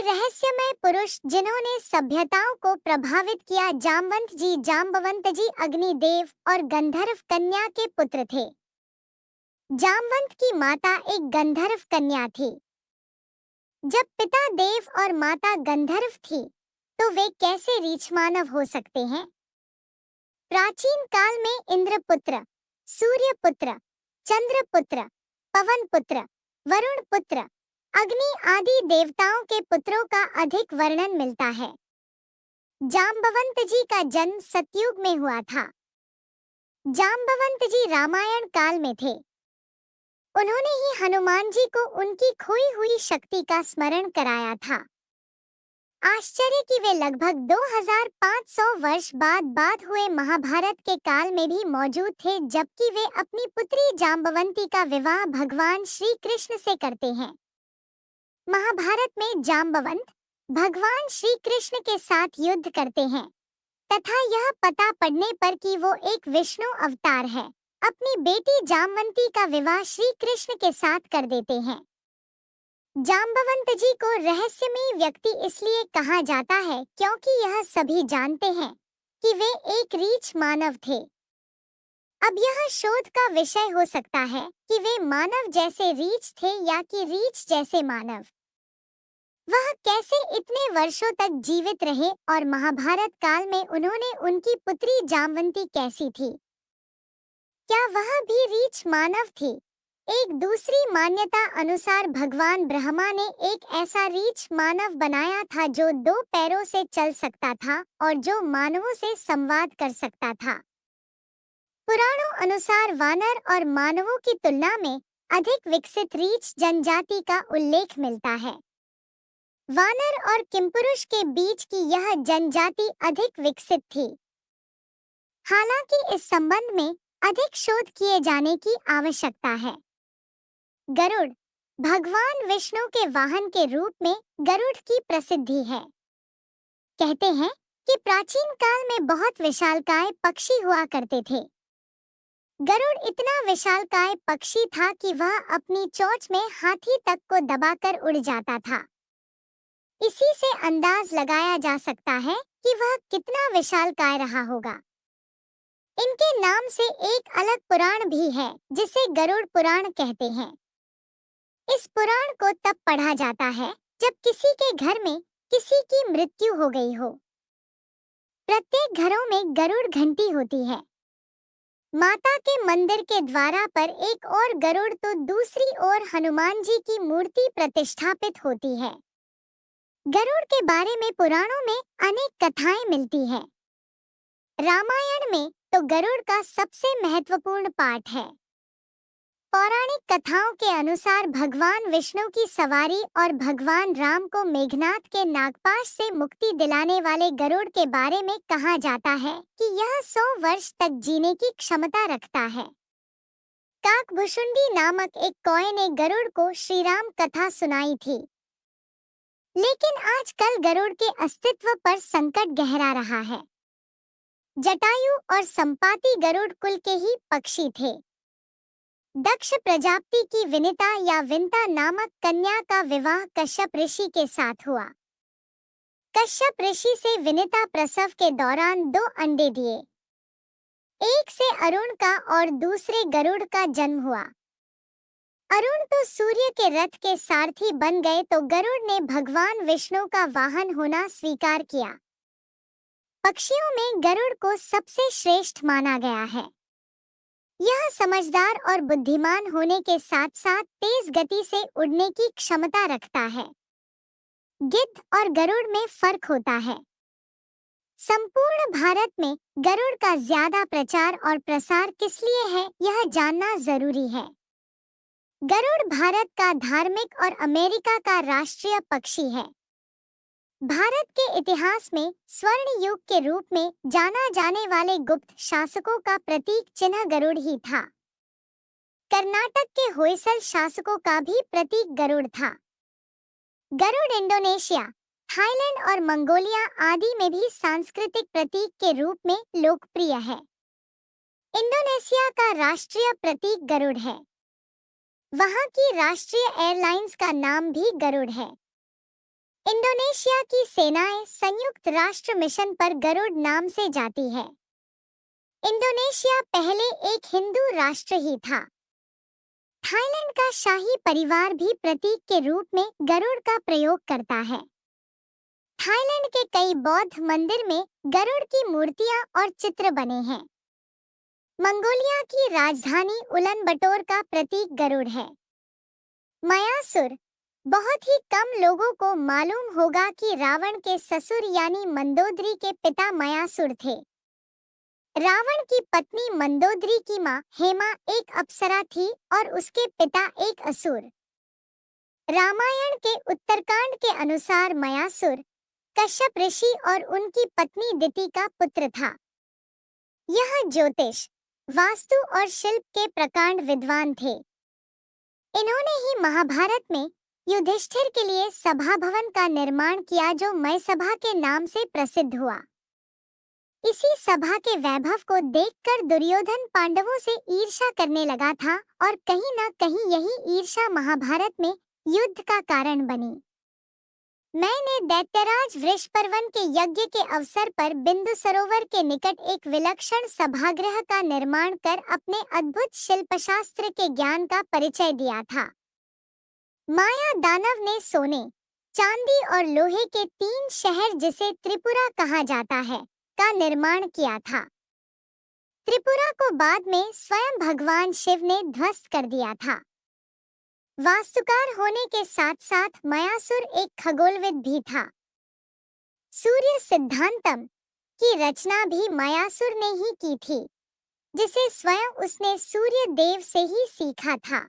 रहस्यमय पुरुष जिन्होंने सभ्यताओं को प्रभावित किया। जाम्बवंत जी अग्निदेव और गंधर्व कन्या के पुत्र थे। जामवंत की माता एक गंधर्व कन्या थी। जब पिता देव और माता गंधर्व थी, तो वे कैसे रीछ मानव हो सकते हैं? प्राचीन काल में इंद्रपुत्र, सूर्यपुत्र, चंद्रपुत्र, पवनपुत्र, वरुणपुत्र, अग्नि आदि देवताओं के पुत्रों का अधिक वर्णन मिलता है। जाम्बवंत जी का जन्म सतयुग में हुआ था। जाम्बवंत जी रामायण काल में थे। उन्होंने ही हनुमान जी को उनकी खोई हुई शक्ति का स्मरण कराया था। आश्चर्य कि वे लगभग 2500 वर्ष बाद हुए महाभारत के काल में भी मौजूद थे, जबकि वे अपनी पुत्री जाम्बवंती का विवाह भगवान श्री कृष्ण से करते हैं। महाभारत में जाम्बवंत भगवान श्री कृष्ण के साथ युद्ध करते हैं तथा यह पता पड़ने पर कि वो एक विष्णु अवतार है, अपनी बेटी जामवंती का विवाह श्री कृष्ण के साथ कर देते हैं। जाम्बवंत जी को रहस्यमयी व्यक्ति इसलिए कहा जाता है क्योंकि यह सभी जानते हैं कि वे एक रीछ मानव थे। अब यह शोध का विषय हो सकता है कि वे मानव जैसे रीछ थे या कि रीछ जैसे मानव। वह कैसे इतने वर्षों तक जीवित रहे और महाभारत काल में उन्होंने उनकी पुत्री जामवंती कैसी थी? क्या वह भी रीछ मानव थी? एक दूसरी मान्यता अनुसार भगवान ब्रह्मा ने एक ऐसा रीछ मानव बनाया था जो 2 पैरों से चल सकता था और जो मानवों से संवाद कर सकता था। पुराणों अनुसार वानर और मानवों की तुलना में अधिक विकसित रीछ जनजाति का उल्लेख मिलता है। वानर और किमपुरुष के बीच की यह जनजाति अधिक विकसित थी। हालांकि इस संबंध में अधिक शोध किए जाने की आवश्यकता है। गरुड़ भगवान विष्णु के वाहन के रूप में गरुड़ की प्रसिद्धि है। कहते हैं कि प्राचीन काल में बहुत विशालकाय पक्षी हुआ करते थे। गरुड़ इतना विशालकाय पक्षी था कि वह अपनी चोंच में हाथी तक को दबाकर उड़ जाता था। इसी से अंदाज लगाया जा सकता है कि वह कितना विशालकाय रहा होगा। इनके नाम से एक अलग पुराण भी है जिसे गरुड़ पुराण कहते हैं। इस पुराण को तब पढ़ा जाता है जब किसी के घर में किसी की मृत्यु हो गई हो। प्रत्येक घरों में गरुड़ घंटी होती है। माता के मंदिर के द्वारा पर एक और गरुड़ तो दूसरी ओर हनुमान जी की मूर्ति प्रतिष्ठापित होती है। गरुड़ के बारे में पुराणों में अनेक कथाएं मिलती हैं। रामायण में तो गरुड़ का सबसे महत्वपूर्ण पाठ है। पौराणिक कथाओं के अनुसार भगवान विष्णु की सवारी और भगवान राम को मेघनाथ के नागपाश से मुक्ति दिलाने वाले गरुड़ के बारे में कहा जाता है कि यह 100 वर्ष तक जीने की क्षमता रखता है। काकभुशुंडी नामक एक कौए ने गरुड़ को श्री राम कथा सुनाई थी। लेकिन आजकल गरुड़ के अस्तित्व पर संकट गहरा रहा है। जटायु और संपाति गरुड़ कुल के ही पक्षी थे। दक्ष प्रजापति की विनिता या विंता नामक कन्या का विवाह कश्यप ऋषि के साथ हुआ। कश्यप ऋषि से विनिता प्रसव के दौरान 2 अंडे दिए। एक से अरुण का और दूसरे गरुड़ का जन्म हुआ। अरुण तो सूर्य के रथ के सारथी बन गए तो गरुड़ ने भगवान विष्णु का वाहन होना स्वीकार किया। पक्षियों में गरुड़ को सबसे श्रेष्ठ माना गया है। यह समझदार और बुद्धिमान होने के साथ साथ तेज गति से उड़ने की क्षमता रखता है। गिद्ध और गरुड़ में फर्क होता है। संपूर्ण भारत में गरुड़ का ज्यादा प्रचार और प्रसार किस लिए है, यह जानना जरूरी है। गरुड़ भारत का धार्मिक और अमेरिका का राष्ट्रीय पक्षी है। भारत के इतिहास में स्वर्ण युग के रूप में जाना जाने वाले गुप्त शासकों का प्रतीक चिन्ह गरुड़ ही था। कर्नाटक के होयसल शासकों का भी प्रतीक गरुड़ था। गरुड़ इंडोनेशिया, थाईलैंड और मंगोलिया आदि में भी सांस्कृतिक प्रतीक के रूप में लोकप्रिय है। इंडोनेशिया का राष्ट्रीय प्रतीक गरुड़ है। वहां की राष्ट्रीय एयरलाइंस का नाम भी गरुड़ है। इंडोनेशिया की सेनाएं संयुक्त राष्ट्र मिशन पर गरुड़ नाम से जाती है। इंडोनेशिया पहले एक हिंदू राष्ट्र ही था। थाईलैंड का शाही परिवार भी प्रतीक के रूप में गरुड़ का प्रयोग करता है। थाईलैंड के कई बौद्ध मंदिर में गरुड़ की मूर्तियां और चित्र बने हैं। मंगोलिया की राजधानी उलन-बटोर का प्रतीक गरुड़ है। मयासुर, बहुत ही कम लोगों को मालूम होगा कि रावण के ससुर यानी मंदोदरी के पिता मयासुर थे। रावण की पत्नी मंदोदरी की मां हेमा एक अप्सरा थी और उसके पिता एक असुर। रामायण के उत्तरकांड के अनुसार मयासुर कश्यप ऋषि और उनकी पत्नी दिति का पुत्र था। यह ज्योतिष, वास्तु और शिल्प के प्रकांड विद्वान थे। इन्होंने ही महाभारत में युधिष्ठिर के लिए सभा भवन का निर्माण किया जो मय सभा के नाम से प्रसिद्ध हुआ। इसी सभा के वैभव को देखकर दुर्योधन पांडवों से ईर्ष्या करने लगा था और कहीं न कहीं यही ईर्ष्या महाभारत में युद्ध का कारण बनी। मैंने दैत्यराज वृषपर्वन के यज्ञ के अवसर पर बिंदु सरोवर के निकट एक विलक्षण सभागृह का निर्माण कर अपने अद्भुत शिल्पशास्त्र के ज्ञान का परिचय दिया था। माया दानव ने सोने, चांदी और लोहे के 3 शहर जिसे त्रिपुरा कहा जाता है का निर्माण किया था। त्रिपुरा को बाद में स्वयं भगवान शिव ने ध्वस्त कर दिया था। वास्तुकार होने के साथ साथ मयासुर एक खगोलविद भी था। सूर्य सिद्धांतम की रचना भी मयासुर ने ही की थी, जिसे स्वयं उसने सूर्य देव से ही सीखा था।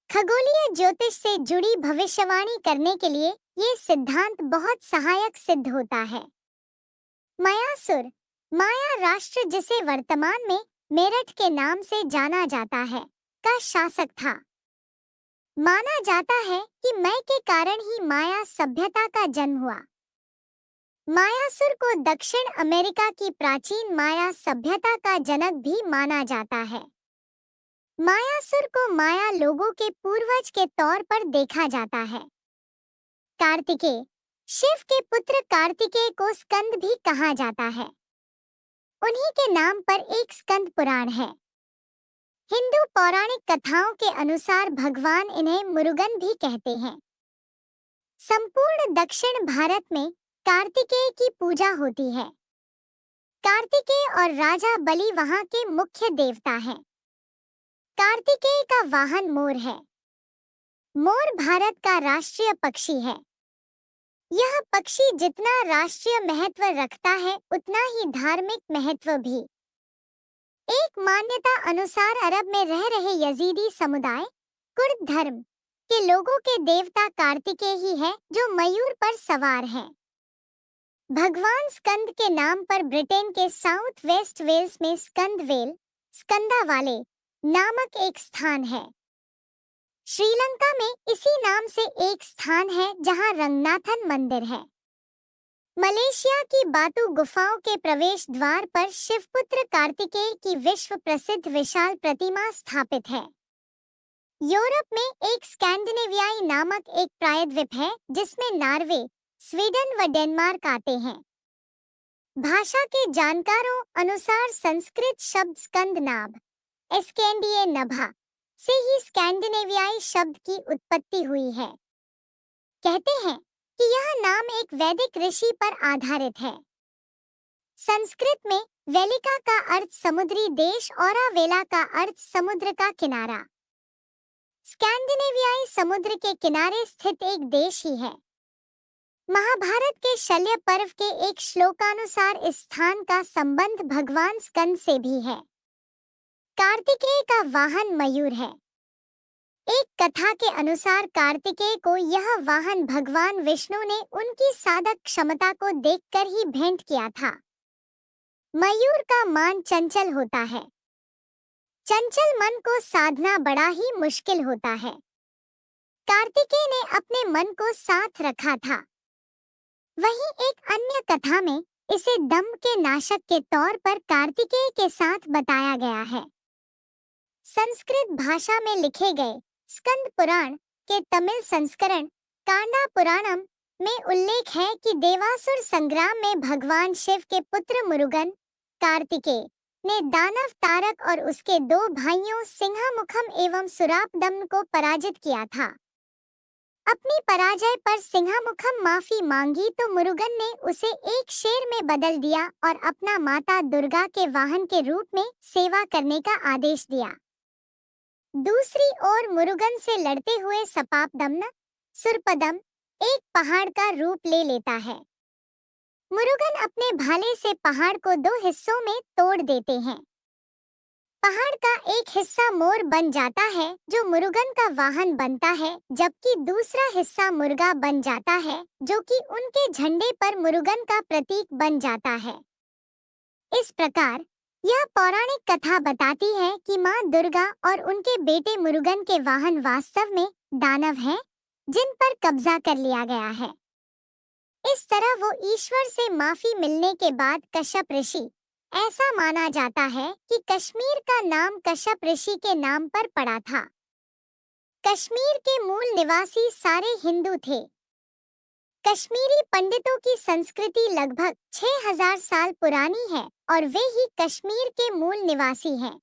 खगोलीय ज्योतिष से जुड़ी भविष्यवाणी करने के लिए ये सिद्धांत बहुत सहायक सिद्ध होता है। मयासुर, माया राष्ट्र जिसे वर्तमान में मेरठ के नाम से जाना जाता है, का शासक था। माना जाता है कि मय के कारण ही माया सभ्यता का जन्म हुआ। मायासुर को दक्षिण अमेरिका की प्राचीन माया सभ्यता का जनक भी माना जाता है। मायासुर को माया लोगों के पूर्वज के तौर पर देखा जाता है। कार्तिकेय, शिव के पुत्र कार्तिकेय को स्कंद भी कहा जाता है। उन्हीं के नाम पर एक स्कंद पुराण है। हिंदू पौराणिक कथाओं के अनुसार भगवान इन्हें मुरुगन भी कहते हैं। संपूर्ण दक्षिण भारत में कार्तिकेय की पूजा होती है। कार्तिकेय और राजा बलि वहां के मुख्य देवता हैं। कार्तिकेय का वाहन मोर है। मोर भारत का राष्ट्रीय पक्षी है। यह पक्षी जितना राष्ट्रीय महत्व रखता है उतना ही धार्मिक महत्व भी। एक मान्यता अनुसार अरब में रह रहे यजीदी समुदाय कुर्द धर्म के लोगों के देवता कार्तिकेय ही है जो मयूर पर सवार है। भगवान स्कंद के नाम पर ब्रिटेन के साउथ वेस्ट वेल्स में स्कंदवेल, स्कंदावाले नामक एक स्थान है। श्रीलंका में इसी नाम से एक स्थान है जहां रंगनाथन मंदिर है। मलेशिया की बातू गुफाओं के प्रवेश द्वार पर शिवपुत्र कार्तिकेय की विश्व प्रसिद्ध विशाल प्रतिमा स्थापित है। यूरोप में एक स्कैंडिनेवियाई नामक एक प्रायद्वीप है जिसमें नॉर्वे, स्वीडन व डेनमार्क आते हैं। भाषा के जानकारों अनुसार संस्कृत शब्द स्कंदनाभ, स्कैंडिये नभा से ही स्कैंडिनेवियाई शब्द की उत्पत्ति हुई है। कहते हैं कि यह नाम एक वैदिक ऋषि पर आधारित है। संस्कृत में वेलिका का अर्थ समुद्री देश और वेला का अर्थ समुद्र का किनारा। स्कैंडिनेवियाई समुद्र के किनारे स्थित एक देश ही है। महाभारत के शल्य पर्व के एक श्लोकानुसार इस स्थान का संबंध भगवान स्कंद से भी है। कार्तिकेय का वाहन मयूर है। एक कथा के अनुसार कार्तिकेय को यह वाहन भगवान विष्णु ने उनकी साधक क्षमता को देखकर ही भेंट किया था। मयूर का मान चंचल होता है। चंचल मन को साधना बड़ा ही मुश्किल होता है। कार्तिकेय ने अपने मन को साथ रखा था। वहीं एक अन्य कथा में इसे दंभ के नाशक के तौर पर कार्तिकेय के साथ बताया गया है। संस्कृत भाषा में लिखे गए स्कंद पुराण के तमिल संस्करण कांडा पुराणम में उल्लेख है कि देवासुर संग्राम में भगवान शिव के पुत्र मुरुगन कार्तिकेय ने दानव तारक और उसके दो भाइयों सिंहामुखम एवं सुरापदम्न को पराजित किया था। अपनी पराजय पर सिंहामुखम माफी मांगी तो मुरुगन ने उसे एक शेर में बदल दिया और अपना माता दुर्गा के वाहन के रूप में सेवा करने का आदेश दिया। दूसरी ओर मुरुगन से लड़ते हुए सपापदम्न सुरपदम एक पहाड़ का रूप ले लेता है। मुरुगन अपने भाले से पहाड़ को दो हिस्सों में तोड़ देते हैं। पहाड़ का एक हिस्सा मोर बन जाता है जो मुरुगन का वाहन बनता है, जबकि दूसरा हिस्सा मुर्गा बन जाता है जो कि उनके झंडे पर मुरुगन का प्रतीक बन जाता है। इस प्रकार यह पौराणिक कथा बताती है कि माँ दुर्गा और उनके बेटे मुरुगन के वाहन वास्तव में दानव हैं, जिन पर कब्जा कर लिया गया है। इस तरह वो ईश्वर से माफी मिलने के बाद कश्यप ऋषि, ऐसा माना जाता है कि कश्मीर का नाम कश्यप ऋषि के नाम पर पड़ा था। कश्मीर के मूल निवासी सारे हिंदू थे। कश्मीरी पंडितों की संस्कृति लगभग 6000 साल पुरानी है और वे ही कश्मीर के मूल निवासी हैं।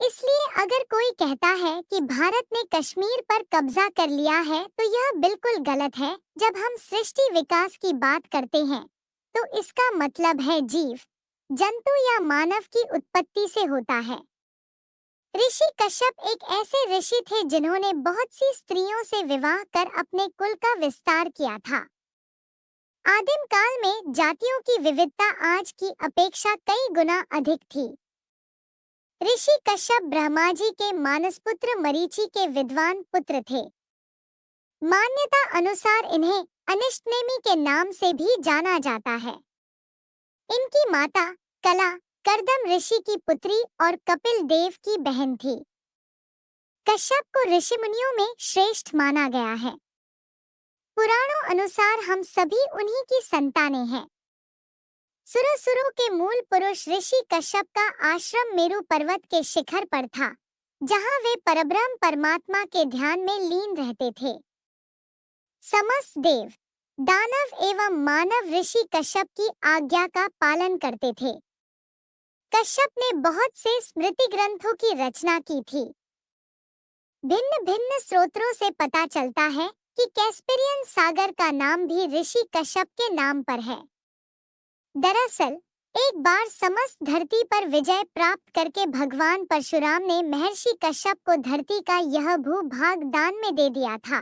इसलिए अगर कोई कहता है कि भारत ने कश्मीर पर कब्जा कर लिया है तो यह बिल्कुल गलत है। जब हम सृष्टि विकास की बात करते हैं तो इसका मतलब है जीव, जंतु या मानव की उत्पत्ति से होता है। ऋषि कश्यप एक ऐसे ऋषि थे जिन्होंने बहुत सी स्त्रियों से विवाह कर अपने कुल का विस्तार किया था। आदिम काल में जातियों की विविधता आज की अपेक्षा कई गुना अधिक थी। ऋषि कश्यप ब्रह्मा जी के मानसपुत्र मरीचि के विद्वान पुत्र थे। मान्यता अनुसार इन्हें अनिष्टनेमि के नाम से भी जाना जाता है। इनकी माता कला करदम ऋषि की पुत्री और कपिल देव की बहन थी। कश्यप को ऋषि मुनियों में श्रेष्ठ माना गया है। पुराणों अनुसार हम सभी उन्हीं की संतानें हैं। सुरसुरों के मूल पुरुष ऋषि कश्यप का आश्रम मेरु पर्वत के शिखर पर था, जहां वे परब्रह्म परमात्मा के ध्यान में लीन रहते थे। समस्त देव, दानव एवं मानव ऋषि कश्यप की आज्ञा का पालन करते थे। कश्यप ने बहुत से स्मृति ग्रंथों की रचना की थी। भिन्न भिन्न स्रोतों से पता चलता है कि कैस्पेरियन सागर का नाम भी ऋषि कश्यप के नाम पर है। दरअसल एक बार समस्त धरती पर विजय प्राप्त करके भगवान परशुराम ने महर्षि कश्यप को धरती का यह भूभाग दान में दे दिया था।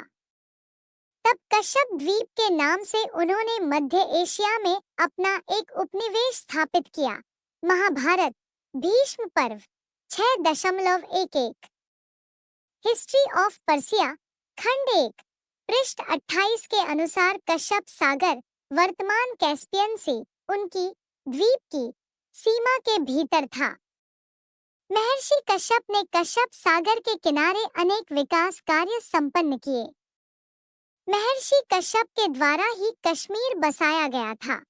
तब कश्यप द्वीप के नाम से उन्होंने मध्य एशिया में अपना एक उपनिवेश स्थापित किया। महाभारत भीष्म पर्व 6.11 हिस्ट्री ऑफ पर्सिया खंड 1 पृष्ठ 28 के अनुसार कश्यप सागर वर्तमान कैस्पियन सी उनकी द्वीप की सीमा के भीतर था। महर्षि कश्यप ने कश्यप सागर के किनारे अनेक विकास कार्य संपन्न किए। महर्षि कश्यप के द्वारा ही कश्मीर बसाया गया था।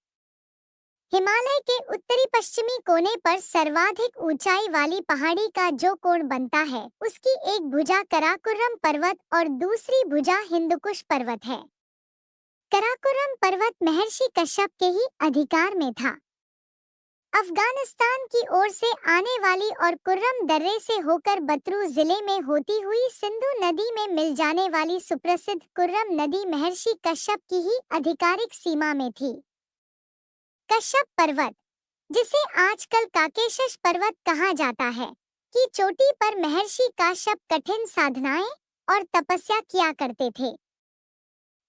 हिमालय के उत्तरी पश्चिमी कोने पर सर्वाधिक ऊंचाई वाली पहाड़ी का जो कोण बनता है, उसकी एक भुजा कराकोरम पर्वत और दूसरी भुजा हिंदुकुश पर्वत है। कराकोरम पर्वत महर्षि कश्यप के ही अधिकार में था। अफगानिस्तान की ओर से आने वाली और कुर्रम दर्रे से होकर बतरू जिले में होती हुई सिंधु नदी में मिल जाने वाली सुप्रसिद्ध कुर्रम नदी महर्षि कश्यप की ही आधिकारिक सीमा में थी। कश्यप पर्वत, जिसे आजकल काकेशस पर्वत कहा जाता है, की चोटी पर महर्षि कश्यप कठिन साधनाएं और तपस्या किया करते थे।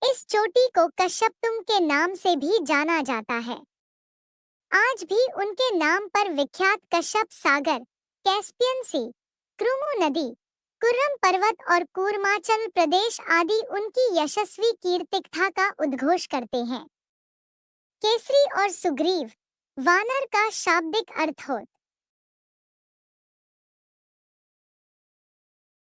इस चोटी को कश्यपतुंग के नाम से भी जाना जाता है। आज भी उनके नाम पर विख्यात कश्यप सागर, कैस्पियन सी, क्रुमु नदी, कुर्रम पर्वत और कूर्मांचल प्रदेश आदि उनकी यशस्वी कीर्तिकथा का उद्घोष करते हैं। केसरी और सुग्रीव वानर का शाब्दिक अर्थ होता